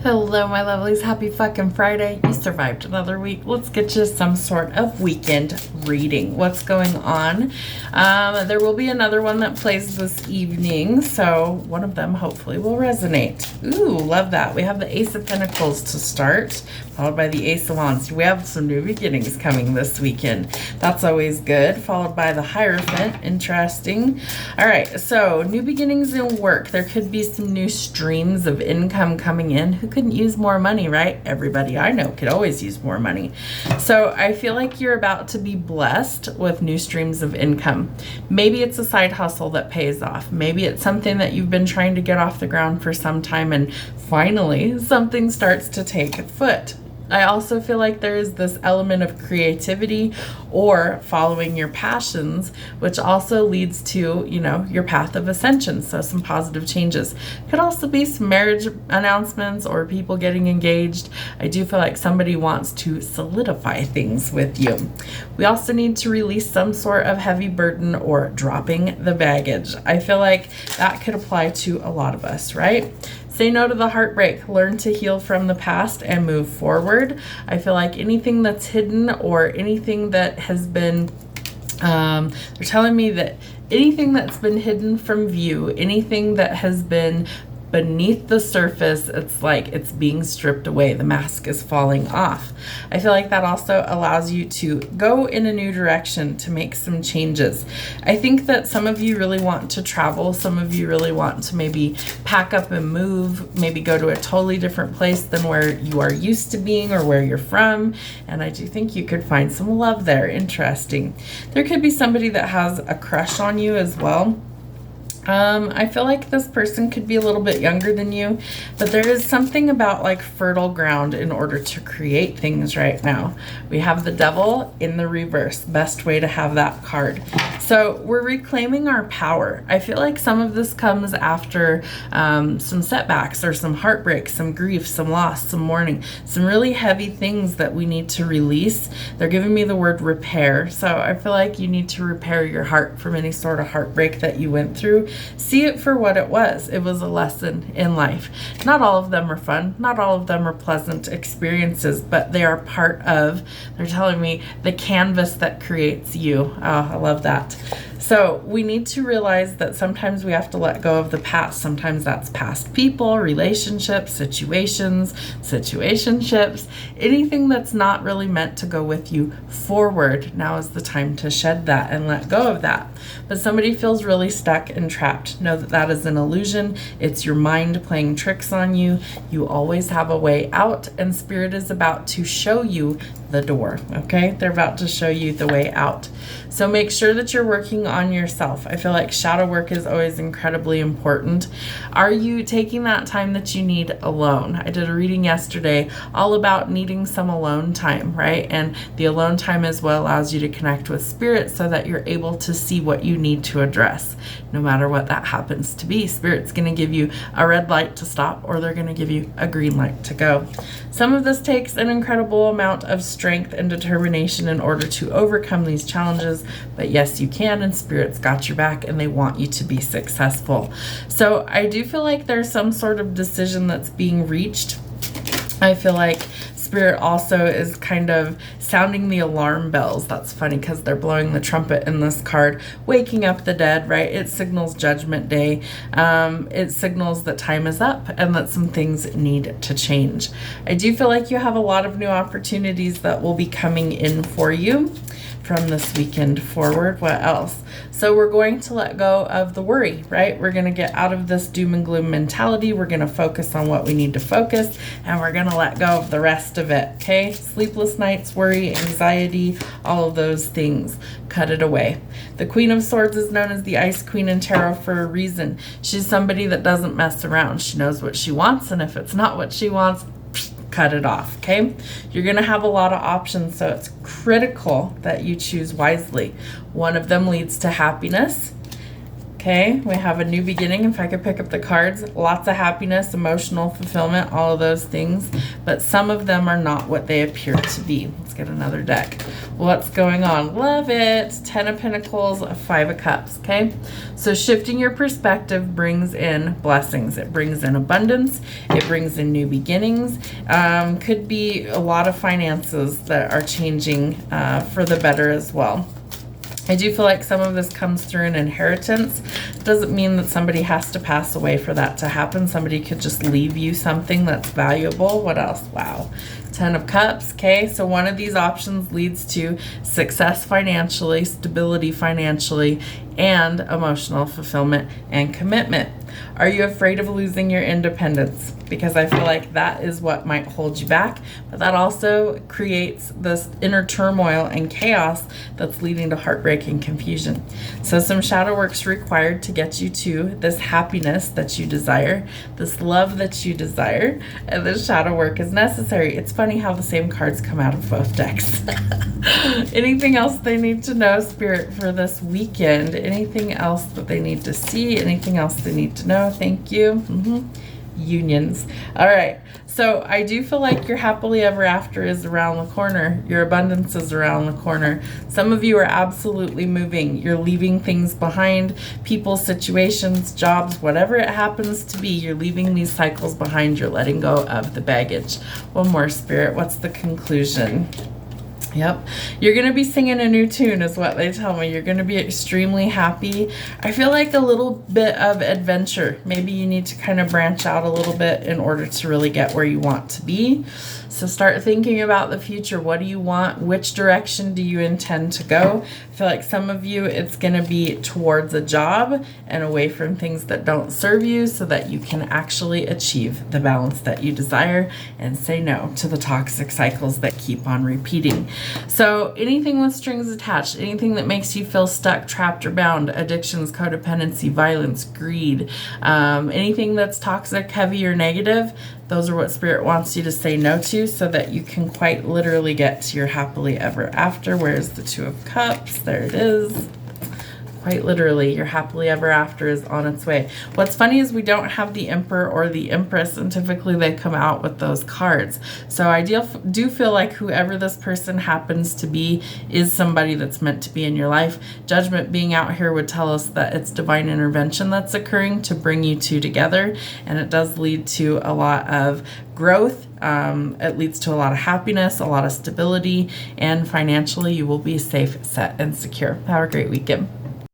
Hello, my lovelies. Happy fucking Friday. You survived another week. Let's get you some sort of weekend reading. What's going on? There will be another one that plays this evening, so one of them hopefully will resonate. Ooh, love that. We have the Ace of Pentacles to start, followed by the Ace of Wands. We have some new beginnings coming this weekend. That's always good. Followed by the Hierophant. Interesting. All right, so new beginnings in work. There could be some new streams of income coming in. Who couldn't use more money, right? Everybody I know could always use more money. So I feel like you're about to be blessed with new streams of income. Maybe it's a side hustle that pays off. Maybe it's something that you've been trying to get off the ground for some time and finally something starts to take foot. I also feel like there is this element of creativity or following your passions, which also leads to, your path of ascension. So some positive changes. Could also be some marriage announcements or people getting engaged. I do feel like somebody wants to solidify things with you. We also need to release some sort of heavy burden or dropping the baggage. I feel like that could apply to a lot of us, right? Say no to the heartbreak, learn to heal from the past and move forward. I feel like anything that's hidden or anything that has been, they're telling me that anything that's been hidden from view, anything that has been beneath the surface, it's like it's being stripped away. The mask is falling off. I feel like that also allows you to go in a new direction, to make some changes. I think that some of you really want to travel. Some of you really want to maybe pack up and move, maybe go to a totally different place than where you are used to being or where you're from. And I do think you could find some love there. Interesting. There could be somebody that has a crush on you as well. I feel like this person could be a little bit younger than you, but there is something about like fertile ground in order to create things right now. We have the Devil in the reverse. Best way to have that card. So we're reclaiming our power. I feel like some of this comes after some setbacks or some heartbreak, some grief, some loss, some mourning, some really heavy things that we need to release. They're giving me the word repair. So I feel like you need to repair your heart from any sort of heartbreak that you went through. See it for what it was. It was a lesson in life. Not all of them are fun. Not all of them are pleasant experiences, but they are part of, they're telling me, the canvas that creates you. Oh, I love that. So we need to realize that sometimes we have to let go of the past. Sometimes that's past people, relationships, situationships, anything that's not really meant to go with you forward. Now is the time to shed that and let go of that. But somebody feels really stuck and trapped. Know that that is an illusion. It's your mind playing tricks on you. You always have a way out, and Spirit is about to show you the door. Okay? They're about to show you the way out. So make sure that you're working on yourself. I feel like shadow work is always incredibly important. Are you taking that time that you need alone? I did a reading yesterday all about needing some alone time, right? And the alone time is what allows you to connect with Spirit so that you're able to see what you need to address. No matter what that happens to be, Spirit's going to give you a red light to stop, or they're going to give you a green light to go. Some of this takes an incredible amount of strength and determination in order to overcome these challenges, but yes, you can, and Spirit's got your back and they want you to be successful. So I do feel like there's some sort of decision that's being reached. I feel like Spirit also is kind of sounding the alarm bells. That's funny because they're blowing the trumpet in this card, waking up the dead, right? It signals Judgment Day. It signals that time is up and that some things need to change. I do feel like you have a lot of new opportunities that will be coming in for you from this weekend forward. What else? So we're going to let go of the worry, right? We're going to get out of this doom and gloom mentality. We're going to focus on what we need to focus, and we're going to let go of the rest of it, okay? Sleepless nights, worry, anxiety, all of those things. Cut it away. The Queen of Swords is known as the Ice Queen in Tarot for a reason. She's somebody that doesn't mess around. She knows what she wants, and if it's not what she wants, cut it off, okay? You're going to have a lot of options, so it's critical that you choose wisely. One of them leads to happiness, Okay, we have a new beginning. If I could pick up the cards, lots of happiness, emotional fulfillment, all of those things, but some of them are not what they appear to be. Let's get another deck. What's going on? Love it. 10 of Pentacles, 5 of Cups. Okay, so shifting your perspective brings in blessings. It brings in abundance. It brings in new beginnings. Could be a lot of finances that are changing for the better as well. I do feel like some of this comes through an inheritance. Doesn't mean that somebody has to pass away for that to happen. Somebody could just leave you something that's valuable. What else? Wow. 10 of Cups. Okay, so one of these options leads to success financially, stability financially, and emotional fulfillment and commitment. Are you afraid of losing your independence? Because I feel like that is what might hold you back, but that also creates this inner turmoil and chaos that's leading to heartbreak and confusion. So some shadow work's required to get you to this happiness that you desire, this love that you desire, and this shadow work is necessary. It's funny how the same cards come out of both decks. Anything else they need to know, Spirit, for this weekend? Anything else that they need to see? Anything else they need to know? Thank you. Unions. All right. So I do feel like your happily ever after is around the corner. Your abundance is around the corner. Some of you are absolutely moving. You're leaving things behind, people, situations, jobs, whatever it happens to be. You're leaving these cycles behind. You're letting go of the baggage. One more, Spirit. What's the conclusion? Yep. You're going to be singing a new tune is what they tell me. You're going to be extremely happy. I feel like a little bit of adventure. Maybe you need to kind of branch out a little bit in order to really get where you want to be. So start thinking about the future. What do you want? Which direction do you intend to go? I feel like some of you, it's going to be towards a job and away from things that don't serve you so that you can actually achieve the balance that you desire and say no to the toxic cycles that keep on repeating. So anything with strings attached, anything that makes you feel stuck, trapped, or bound, addictions, codependency, violence, greed, anything that's toxic, heavy, or negative, those are what Spirit wants you to say no to so that you can quite literally get to your happily ever after. Where's the 2 of Cups? There it is. Quite literally, your happily ever after is on its way. What's funny is we don't have the Emperor or the Empress, and typically they come out with those cards. So I do feel like whoever this person happens to be is somebody that's meant to be in your life. Judgment being out here would tell us that it's divine intervention that's occurring to bring you two together, and it does lead to a lot of growth. It leads to a lot of happiness, a lot of stability, and financially you will be safe, set, and secure. Have a great weekend.